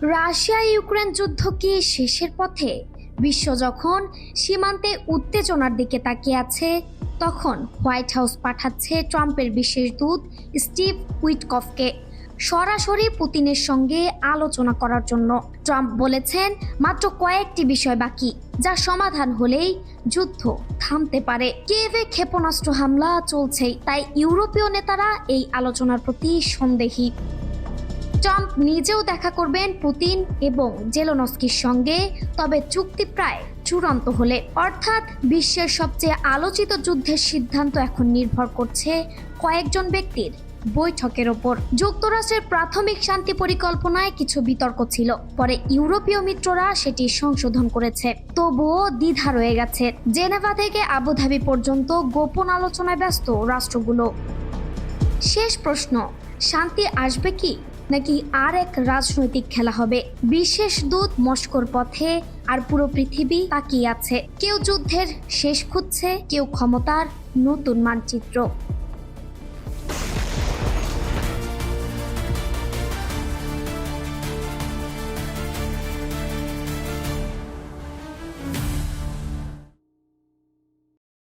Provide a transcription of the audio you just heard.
Russia Ukraine যুদ্ধ কি শেষের পথে? বিশ্ব যখন সীমান্তে উত্তেজনার দিকে তাকিয়ে আছে, তখন হোয়াইট হাউস পাঠাচ্ছে ট্রাম্পের বিশেষ দূত স্টিভ উইটকফকে সরাসরি পুতিনের সঙ্গে আলোচনা করার জন্য। ট্রাম্প বলেছেন মাত্র কয়েকটি বিষয় বাকি, যা সমাধান হলেই যুদ্ধ থামতে পারে। কিয়েভে ক্ষেপণাস্ত্র হামলা চলছেই, তাই ইউরোপীয় নেতারা এই আলোচনার প্রতি সন্দেহী। ট্রাম্প নিজেও দেখা করবেন পুতিন এবং জেলেনস্কির সঙ্গে, তবে চুক্তি প্রায় চূড়ান্ত হলে, অর্থাৎ বিশ্বের সবচেয়ে আলোচিত যুদ্ধের সিদ্ধান্ত এখন নির্ভর করছে কয়েকজন ব্যক্তির বৈঠকের ওপর। যুক্তরাষ্ট্রের প্রাথমিক শান্তি পরিকল্পনায় কিছু বিতর্ক ছিল, পরে ইউরোপীয় মিত্ররা সেটি সংশোধন করেছে। তবুও দ্বিধা রয়ে গেছে। জেনেভা থেকে আবুধাবি পর্যন্ত গোপন আলোচনায় ব্যস্ত রাষ্ট্রগুলো। শেষ প্রশ্ন, শান্তি আসবে কি, নাকি আর এক রাজনৈতিক খেলা হবে? বিশেষ দূত মস্কোর পথে, আর পুরো পৃথিবী তাকিয়ে আছে। কেউ যুদ্ধের শেষ খুঁজছে, কেউ ক্ষমতার নতুন মানচিত্র।